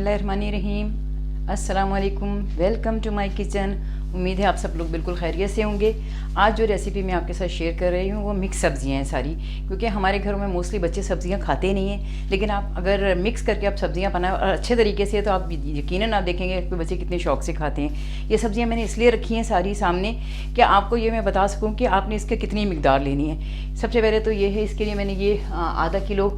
बिस्मिल्लाहिर्रहमानिर्रहीम। अस्सलाम वालेकुम, वेलकम टू माय किचन। उम्मीद है आप सब लोग बिल्कुल खैरियत से होंगे। आज जो रेसिपी मैं आपके साथ शेयर कर रही हूँ वो मिक्स सब्जियाँ हैं सारी, क्योंकि हमारे घरों में मोस्टली बच्चे सब्जियाँ खाते नहीं हैं, लेकिन आप अगर मिक्स करके आप सब्जियाँ बनाएं और अच्छे तरीके से तो आप यकीनन आप देखेंगे कि बच्चे कितने शौक से खाते हैं। ये सब्जियाँ मैंने इसलिए रखी हैं सारी सामने कि आपको ये मैं बता सकूँ कि आपने इसके कितनी मिकदार लेनी है। सबसे पहले तो ये है, इसके लिए मैंने ये आधा किलो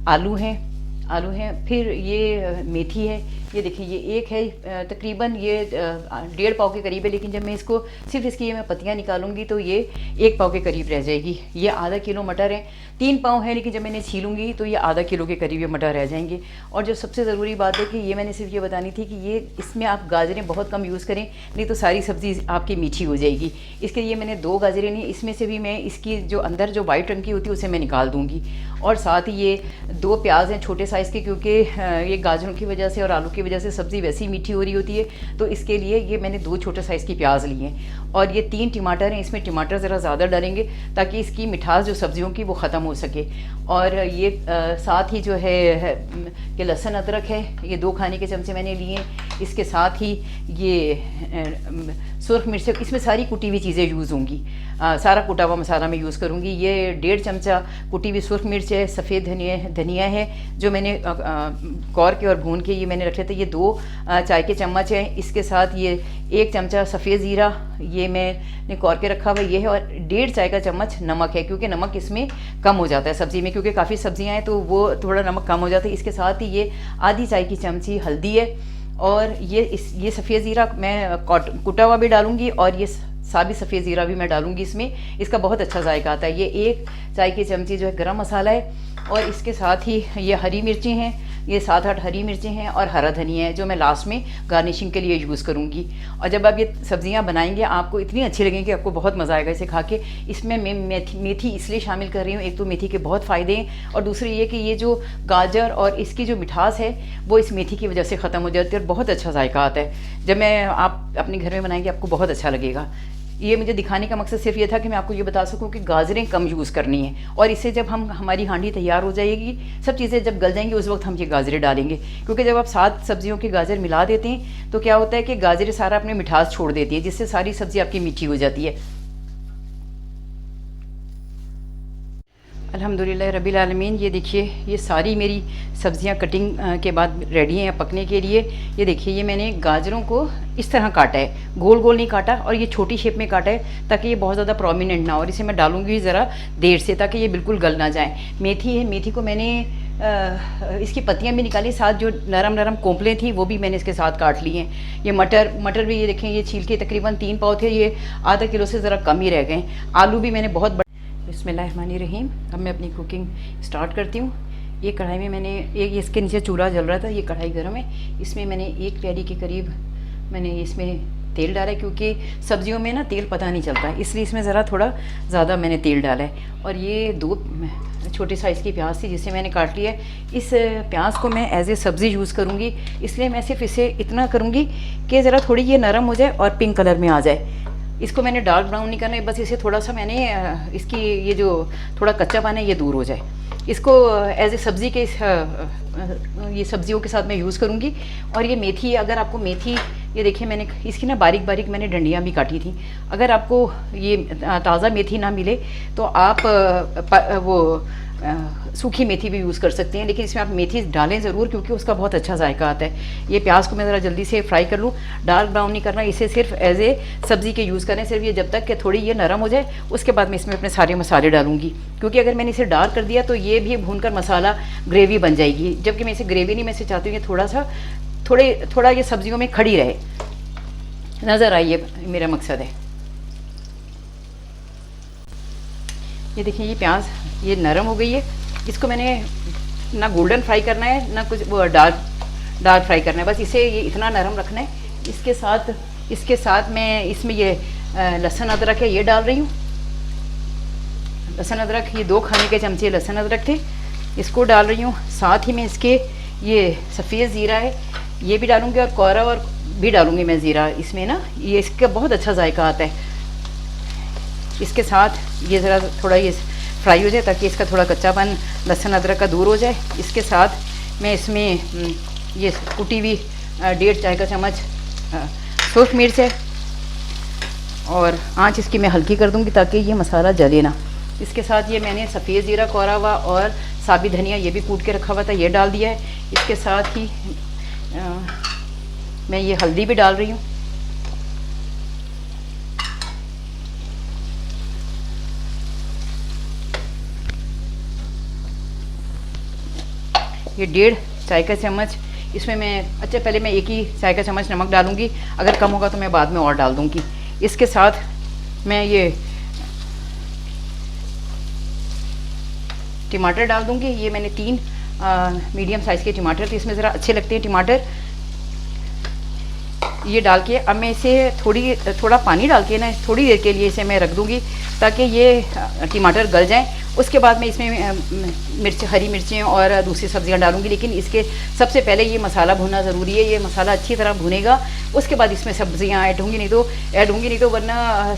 आलू हैं, फिर ये मेथी है, ये देखिए ये एक है, तकरीबन ये 1.5 पाव के करीब है, लेकिन जब मैं इसको सिर्फ इसकी मैं पत्तियाँ निकालूंगी तो ये 1 पाव के करीब रह जाएगी। ये आधा किलो मटर है, 3 पाव है, लेकिन जब मैंने छीलूंगी तो ये आधा किलो के करीब ये मटर रह जाएंगे। और जो सबसे ज़रूरी बात है कि ये मैंने सिर्फ ये बतानी थी कि ये इसमें आप गाजरें बहुत कम यूज़ करें, नहीं तो सारी सब्ज़ी आपकी मीठी हो जाएगी। इसके लिए मैंने 2 गाजरें ली, इसमें से भी मैं इसकी जो अंदर जो वाइट रंग की होती है उसे मैं निकाल दूँगी। और साथ ही ये 2 प्याज हैं छोटे साइज़ के, क्योंकि ये गाजरों की वजह से और आलू की वजह से सब्ज़ी वैसी मीठी हो रही होती है, तो इसके लिए ये मैंने 2 छोटे साइज़ की प्याज ली हैं। और ये 3 टमाटर हैं, इसमें टमाटर ज़रा ज़्यादा डालेंगे ताकि इसकी मिठास जो सब्जियों की वो ख़त्म हो सके। और ये साथ ही जो है कि लहसुन अदरक है, ये 2 खाने के चमचे मैंने लिए हैं। इसके साथ ही ये सुरख मिर्च, इसमें सारी कुटी हुई चीज़ें यूज़ होंगी, सारा कुटा हुआ मसाला मैं यूज़ करूँगी। ये 1.5 चमचा कुटी हुई सुरख मिर्च है, सफ़ेद धनिया है जो मैंने कौर के और भून के ये मैंने रखे थे, ये 2 चाय के चम्मच हैं। इसके साथ ये 1 चमचा सफ़ेद ज़ीरा ये मैंने कौर के रखा हुआ ये है, और 1.5 चाय का चम्मच नमक है, क्योंकि नमक इसमें कम हो जाता है सब्ज़ी में, क्योंकि काफ़ी सब्जियाँ हैं तो वो थोड़ा नमक कम हो जाता है। इसके साथ ही ये आधी चाय की चमची हल्दी है, और ये सफ़ेद ज़ीरा मैं कुटा हुआ भी डालूँगी, और ये साबित सफ़ेद ज़ीरा भी मैं डालूँगी इसमें, इसका बहुत अच्छा जायका आता है। ये 1 चाय की चमची जो है गरम मसाला है, और इसके साथ ही ये हरी मिर्ची हैं, ये 7-8 हरी मिर्ची हैं, और हरा धनिया है जो मैं लास्ट में गार्निशिंग के लिए यूज़ करूँगी। और जब आप ये सब्जियाँ बनाएंगे आपको इतनी अच्छी लगेंगी, आपको बहुत मज़ा आएगा इसे खा के। इसमें मैं मेथी इसलिए शामिल कर रही हूँ, एक तो मेथी के बहुत फ़ायदे हैं, और दूसरी ये कि ये जो गाजर और इसकी जो मिठास है वो इस मेथी की वजह से ख़त्म हो जाती है, और बहुत अच्छा जायका आता है। जब मैं आप अपने घर में बनाएंगे आपको बहुत अच्छा लगेगा। ये मुझे दिखाने का मकसद सिर्फ ये था कि मैं आपको ये बता सकूं कि गाजरें कम यूज़ करनी है, और इससे जब हमारी हांडी तैयार हो जाएगी, सब चीज़ें जब गल जाएंगी उस वक्त हम ये गाजरें डालेंगे, क्योंकि जब आप 7 सब्जियों के गाजर मिला देते हैं तो क्या होता है कि गाजरें सारा अपने मिठास छोड़ देती है, जिससे सारी सब्ज़ी आपकी मीठी हो जाती है। अल्हम्दुलिल्लाह रब्बिल आलमीन। ये देखिए ये सारी मेरी सब्जियां कटिंग के बाद रेडी हैं पकने के लिए। ये देखिए ये मैंने गाजरों को इस तरह काटा है, गोल गोल नहीं काटा, और ये छोटी शेप में काटा है ताकि ये बहुत ज़्यादा प्रोमिनेंट ना हो। और इसे मैं डालूंगी ज़रा देर से ताकि ये बिल्कुल गल ना जाए। मेथी है, मेथी को मैंने इसकी पत्तियां भी निकाली, साथ जो नरम नरम कोंपलें थी वो भी मैंने इसके साथ काट ली हैं। ये मटर भी ये देखें, ये छील के तकरीबन 3 पाव थे, ये आधा किलो से ज़रा कम ही रह गए। आलू भी मैंने बहुत बिस्मिल्लाहिर्रहमानिर्रहीम। अब मैं अपनी कुकिंग स्टार्ट करती हूँ। ये कढ़ाई में मैंने इसके नीचे चूल्हा जल रहा था, ये कढ़ाई गर्म है, इसमें मैंने 1 प्याली के करीब मैंने इसमें तेल डाला है, क्योंकि सब्जियों में ना तेल पता नहीं चलता है, इसलिए इसमें ज़रा थोड़ा ज़्यादा मैंने तेल डाला है। और ये 2 छोटे साइज़ की प्याज थी जिसे मैंने काट लिया है। इस प्याज को मैं एज ए सब्ज़ी यूज़ करूँगी, इसलिए मैं सिर्फ इसे इतना करूँगी कि ज़रा थोड़ी ये नरम हो जाए और पिंक कलर में आ जाए। इसको मैंने डार्क ब्राउन नहीं करना है, बस इसे थोड़ा सा मैंने इसकी ये जो थोड़ा कच्चापन है ये दूर हो जाए। इसको एज ए सब्ज़ी के ये सब्जियों के साथ मैं यूज़ करूँगी। और ये मेथी, अगर आपको मेथी, ये देखिए मैंने इसकी ना बारीक बारीक मैंने डंडियाँ भी काटी थी। अगर आपको ये ताज़ा मेथी ना मिले तो आप वो सूखी मेथी भी यूज़ कर सकते हैं, लेकिन इसमें आप मेथी डालें ज़रूर, क्योंकि उसका बहुत अच्छा जायका आता है। ये प्याज को मैं ज़रा जल्दी से फ्राई कर लूँ, डार्क ब्राउन नहीं करना, इसे सिर्फ एज ए सब्ज़ी के यूज़ करें, सिर्फ ये जब तक कि थोड़ी ये नरम हो जाए, उसके बाद मैं इसमें अपने सारे मसाले डालूंगी। क्योंकि अगर मैंने इसे डार्क कर दिया तो ये भी भूनकर मसाला ग्रेवी बन जाएगी, जबकि मैं इसे ग्रेवी नहीं, मैं इसे चाहती हूँ कि थोड़ा ये सब्जियों में खड़ी रहे, नज़र आई, ये मेरा मकसद है। ये देखिए ये प्याज ये नरम हो गई है, इसको मैंने ना गोल्डन फ्राई करना है ना कुछ वो डार्क फ्राई करना है, बस इसे ये इतना नरम रखना है। इसके साथ मैं इसमें ये लहसुन अदरक है ये डाल रही हूँ। लहसुन अदरक ये 2 खाने के चमचे लहसुन अदरक थे, इसको डाल रही हूँ। साथ ही में इसके ये सफ़ेद ज़ीरा है ये भी डालूँगी, और कौरा और भी डालूँगी मैं ज़ीरा इसमें ना, ये इसका बहुत अच्छा जायका आता है। इसके साथ ये ज़रा थोड़ा ये फ्राई हो जाए ताकि इसका थोड़ा कच्चापन लहसुन अदरक का दूर हो जाए। इसके साथ मैं इसमें ये कुटी हुई 1.5 चाय का चम्मच सूख मिर्च है, और आंच इसकी मैं हल्की कर दूंगी ताकि ये मसाला जले ना। इसके साथ ये मैंने सफ़ेद ज़ीरा कोरा हुआ और साबित धनिया ये भी कूट के रखा हुआ था, ये डाल दिया है। इसके साथ ही मैं ये हल्दी भी डाल रही हूँ। ये 1.5 चाय का चम्मच, इसमें मैं अच्छा पहले मैं 1 ही चाय का चम्मच नमक डालूंगी, अगर कम होगा तो मैं बाद में और डाल दूंगी। इसके साथ मैं ये टमाटर डाल दूंगी। ये मैंने 3 मीडियम साइज़ के टमाटर थे, इसमें ज़रा अच्छे लगते हैं टमाटर। ये डाल के अब मैं इसे थोड़ा पानी डाल के ना थोड़ी देर के लिए इसे मैं रख दूंगी ताकि ये टमाटर गल जाएं। उसके बाद मैं इसमें हरी मिर्चें और दूसरी सब्जियां डालूंगी, लेकिन इसके सबसे पहले ये मसाला भुनना ज़रूरी है। ये मसाला अच्छी तरह भुनेगा, उसके बाद इसमें सब्जियां ऐड होंगी, नहीं तो वरना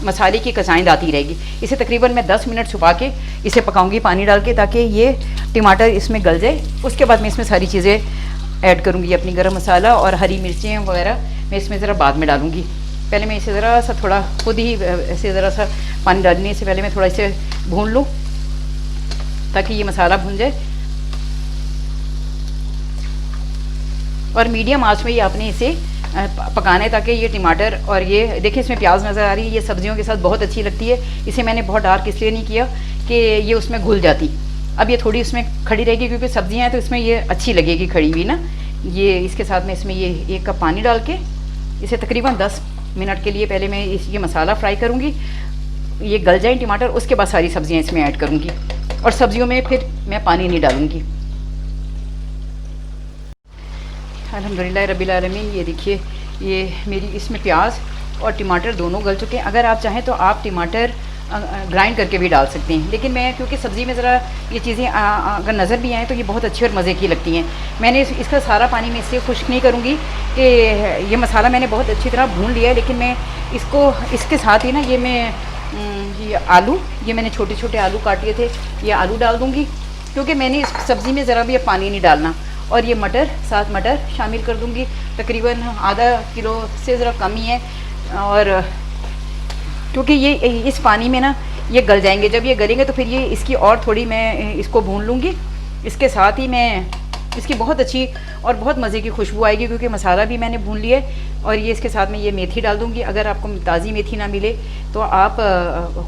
मसाले की कचाइंद आती रहेगी। इसे तकरीबन मैं 10 मिनट छुपा के इसे पकाऊंगी पानी डाल के, ताकि ये टमाटर इसमें गल जाए। उसके बाद मैं इसमें सारी चीज़ें ऐड करूँगी, अपनी गरम मसाला और हरी मिर्चें वगैरह मैं इसमें ज़रा बाद में डालूँगी। पहले मैं इसे ज़रा सा थोड़ा खुद ही ऐसे ज़रा सा पानी डालने से पहले मैं थोड़ा इसे भून लूँ ताकि ये मसाला भुन जाए। और मीडियम आंच में ही आपने इसे पकाना है ताकि ये टमाटर और ये देखिए इसमें प्याज नज़र आ रही है, ये सब्जियों के साथ बहुत अच्छी लगती है। इसे मैंने बहुत डार्क इसलिए नहीं किया कि ये उसमें घुल जाती। अब ये थोड़ी उसमें खड़ी रहेगी क्योंकि सब्जियां हैं तो इसमें ये अच्छी लगेगी खड़ी हुई ना। ये इसके साथ में इसमें ये 1 कप पानी डाल के इसे तकरीबन 10 मिनट के लिए पहले मैं ये मसाला फ्राई करूँगी। ये गल जाए टमाटर, उसके बाद सारी सब्जियां इसमें ऐड करूँगी और सब्जियों में फिर मैं पानी नहीं डालूँगी। अल्हम्दुलिल्लाह रब्बिल आलमीन। ये देखिए ये मेरी इसमें प्याज और टमाटर दोनों गल चुके हैं। अगर आप चाहें तो आप टमाटर ग्राइंड करके भी डाल सकते हैं, लेकिन मैं क्योंकि सब्ज़ी में ज़रा ये चीज़ें अगर नज़र भी आएँ तो ये बहुत अच्छी और मज़े की लगती हैं। मैंने इसका सारा पानी मैं इससे खुश्क नहीं करूँगी कि ये मसाला मैंने बहुत अच्छी तरह भून लिया है, लेकिन मैं इसके साथ ही ना ये आलू, ये मैंने छोटे छोटे आलू काटे थे, ये आलू डाल दूँगी क्योंकि मैंने इस सब्ज़ी में ज़रा भी पानी नहीं डालना। और ये साथ मटर शामिल कर दूँगी, तकरीबन आधा किलो से ज़रा कम ही है। और क्योंकि ये इस पानी में ना ये गल जाएंगे, जब ये गलेंगे तो फिर ये इसकी और थोड़ी मैं इसको भून लूँगी। इसके साथ ही मैं इसकी बहुत अच्छी और बहुत मज़े की खुशबू आएगी क्योंकि मसाला भी मैंने भून लिया है। और ये इसके साथ में ये मेथी डाल दूँगी। अगर आपको ताज़ी मेथी ना मिले तो आप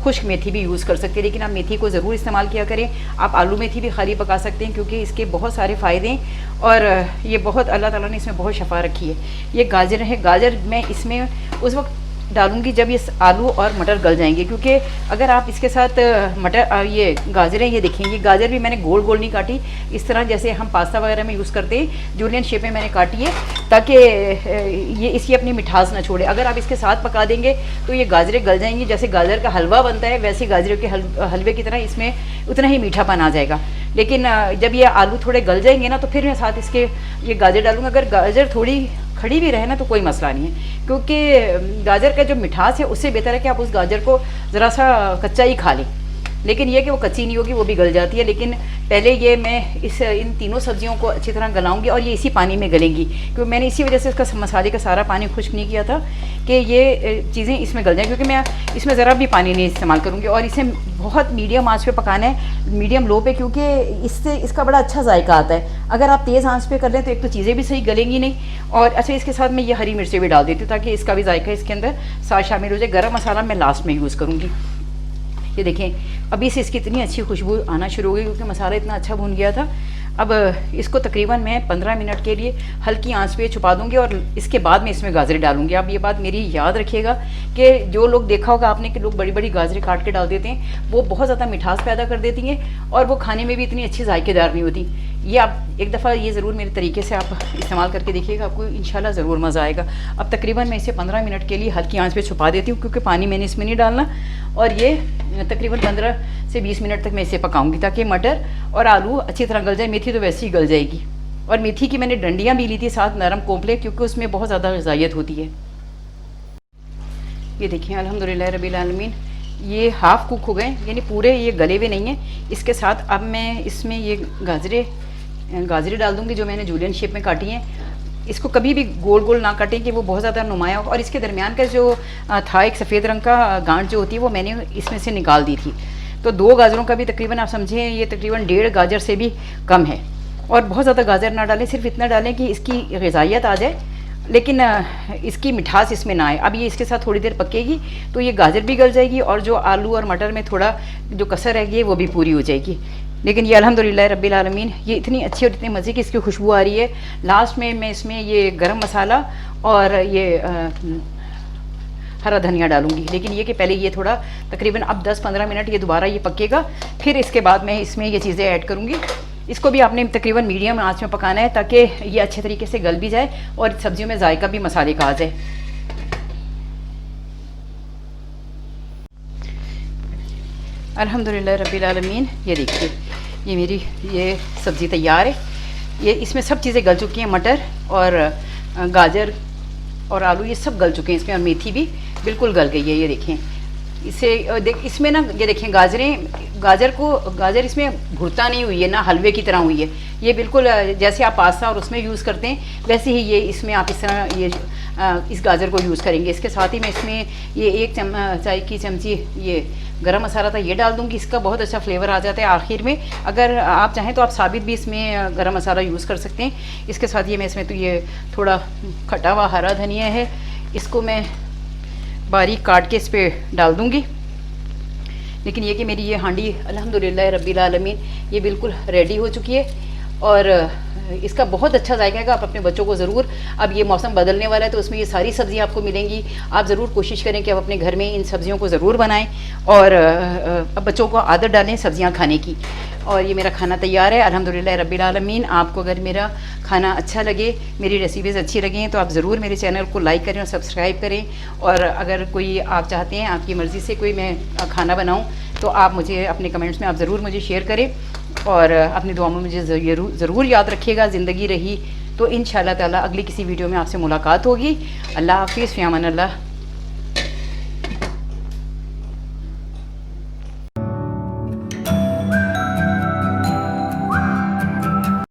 खुश्क मेथी भी यूज़ कर सकते हैं, लेकिन आप मेथी को ज़रूर इस्तेमाल किया करें। आप आलू मेथी भी खाली पका सकते हैं क्योंकि इसके बहुत सारे फ़ायदे हैं और ये बहुत अल्लाह ताला ने इसमें बहुत शफा रखी है। ये गाजर है, गाजर मैं इसमें उस वक्त डालूंगी जब ये आलू और मटर गल जाएंगे, क्योंकि अगर आप इसके साथ मटर ये गाजरें, ये देखें ये गाजर भी मैंने गोल गोल नहीं काटी, इस तरह जैसे हम पास्ता वगैरह में यूज़ करते हैं जूलियन शेप में मैंने काटी है ताकि ये इसकी अपनी मिठास ना छोड़े। अगर आप इसके साथ पका देंगे तो ये गाजरें गल जाएंगी, जैसे गाजर का हलवा बनता है वैसे गाजरों के हलवे की तरह इसमें उतना ही मीठापन आ जाएगा। लेकिन जब ये आलू थोड़े गल जाएंगे ना तो फिर मैं साथ इसके ये गाजर डालूंगा। अगर गाजर थोड़ी खड़ी भी रहे ना तो कोई मसला नहीं है, क्योंकि गाजर का जो मिठास है उससे बेहतर है कि आप उस गाजर को ज़रा सा कच्चा ही खा लें। लेकिन ये कि वो कच्ची नहीं होगी, वो भी गल जाती है। लेकिन पहले ये मैं इन तीनों सब्जियों को अच्छी तरह गलाऊंगी और ये इसी पानी में गलेंगी, क्योंकि मैंने इसी वजह से इसका मसाले का सारा पानी खुश्क नहीं किया था कि ये चीज़ें इसमें गल जाएँ, क्योंकि मैं इसमें ज़रा भी पानी नहीं इस्तेमाल करूँगी। और इसे बहुत मीडियम आंच पे पकाना है, मीडियम लो पे, क्योंकि इससे इसका बड़ा अच्छा जायका आता है। अगर आप तेज़ आंच पे कर लें तो एक तो चीज़ें भी सही गलेंगी नहीं। और अच्छा इसके साथ मैं ये हरी मिर्चें भी डाल देती हूँ ताकि इसका भी जायका इसके अंदर साथ शामिल हो जाए। गरम मसाला मैं लास्ट में यूज़ करूँगी। ये देखें अभी से इसकी इतनी अच्छी खुशबू आना शुरू हो गई क्योंकि मसाला इतना अच्छा भून गया था। अब इसको तकरीबन मैं 15 मिनट के लिए हल्की आंच पे छुपा दूंगी और इसके बाद में इसमें गाजरें डालूंगी। अब ये बात मेरी याद रखिएगा कि जो लोग देखा होगा आपने कि लोग बड़ी बड़ी गाजरें काट के डाल देते हैं, वो बहुत ज़्यादा मिठास पैदा कर देती हैं और वो खाने में भी इतनी अच्छी जायकेदार नहीं होती। ये आप एक दफ़ा ये ज़रूर मेरे तरीके से आप इस्तेमाल करके देखिएगा, आपको इंशाल्लाह ज़रूर मज़ा आएगा। अब तकरीबन मैं इसे 15 मिनट के लिए हल्की आंच पे छुपा देती हूँ क्योंकि पानी मैंने इसमें नहीं डालना। और ये तकरीबन 15 से 20 मिनट तक मैं इसे पकाऊंगी ताकि मटर और आलू अच्छी तरह गल जाए। मेथी तो वैसे ही गल जाएगी। और मेथी की मैंने डंडियाँ भी ली थी साथ, नरम कोपले, क्योंकि उसमें बहुत ज़्यादा ग़िज़ाइयत होती है। ये देखिए अल्हम्दुलिल्लाह रब्बिल आलमीन, ये हाफ़ कुक हो गए, यानी पूरे ये गले हुए नहीं हैं। इसके साथ अब मैं इसमें ये गाजरें गाजरें डाल दूँगी जो मैंने जूलियन शेप में काटी हैं। इसको कभी भी गोल गोल ना काटें कि वो बहुत ज़्यादा नुमाया हो। और इसके दरमियान का जो था एक सफ़ेद रंग का गांठ जो होती है वो मैंने इसमें से निकाल दी थी। तो 2 गाजरों का भी तकरीबन आप समझें ये तकरीबन 1.5 गाजर से भी कम है। और बहुत ज़्यादा गाजर ना डालें, सिर्फ इतना डालें कि इसकी ग़िज़ाइयत आ जाए, लेकिन इसकी मिठास इसमें ना आए। अब ये इसके साथ थोड़ी देर पकेगी तो ये गाजर भी गल जाएगी और जो आलू और मटर में थोड़ा जो कसर रहेगी वो भी पूरी हो जाएगी। लेकिन ये अल्हम्दुलिल्लाह रब्बिल आलमीन ये इतनी अच्छी और इतनी मज़े की इसकी खुशबू आ रही है। लास्ट में मैं इसमें ये गरम मसाला और ये हरा धनिया डालूंगी। लेकिन ये कि पहले ये थोड़ा तकरीबन अब 10-15 मिनट ये दोबारा ये पकेगा, फिर इसके बाद मैं इसमें ये चीज़ें ऐड करूँगी। इसको भी आपने तकरीबन मीडियम आंच में पकाना है ताकि ये अच्छे तरीके से गल भी जाए और सब्जियों में जायका भी मसाले का आ जाए। अल्हम्दुलिल्लाह रब्बिल आलमीन, ये देखिए ये मेरी ये सब्ज़ी तैयार है। ये इसमें सब चीज़ें गल चुकी हैं, मटर और गाजर और आलू ये सब गल चुके हैं इसमें, और मेथी भी बिल्कुल गल गई है। ये देखें इसे इसमें ना ये देखें गाजर इसमें भुरता नहीं हुई है, ना हलवे की तरह हुई है। ये बिल्कुल जैसे आप पास्ता और उसमें यूज़ करते हैं वैसे ही ये इसमें आप इस तरह ये इस गाजर को यूज़ करेंगे। इसके साथ ही मैं इसमें ये 1 चाय की चमची ये गरम मसाला था ये डाल दूँगी। इसका बहुत अच्छा फ्लेवर आ जाता है आखिर में। अगर आप चाहें तो आप साबित भी इसमें गरम मसाला यूज़ कर सकते हैं। इसके साथ ये मैं इसमें तो ये थोड़ा खटा हुआ हरा धनिया है, इसको मैं बारीक काट के इस पर डाल दूँगी। लेकिन ये कि मेरी ये हांडी अल्हम्दुलिल्लाह रब्बिल आलमीन ये बिल्कुल रेडी हो चुकी है और इसका बहुत अच्छा जायका है। आप अपने बच्चों को ज़रूर, अब ये मौसम बदलने वाला है तो उसमें ये सारी सब्ज़ियाँ आपको मिलेंगी। आप ज़रूर कोशिश करें कि आप अपने घर में इन सब्ज़ियों को ज़रूर बनाएं और बच्चों को आदत डालें सब्ज़ियाँ खाने की। और ये मेरा खाना तैयार है अल्हम्दुलिल्लाह रब्बिल आलमीन। आपको अगर मेरा खाना अच्छा लगे, मेरी रेसिपीज़ अच्छी लगें तो आप ज़रूर मेरे चैनल को लाइक करें और सब्सक्राइब करें। और अगर कोई आप चाहते हैं आपकी मर्ज़ी से कोई मैं खाना बनाऊँ तो आप मुझे अपने कमेंट्स में आप ज़रूर मुझे शेयर करें और अपनी दुआ में मुझे ज़रूर याद रखिएगा। ज़िंदगी रही तो इंशाअल्लाह ताला अगली किसी वीडियो में आपसे मुलाकात होगी। अल्लाह हाफ़िज़, फ़ी अमान अल्लाह।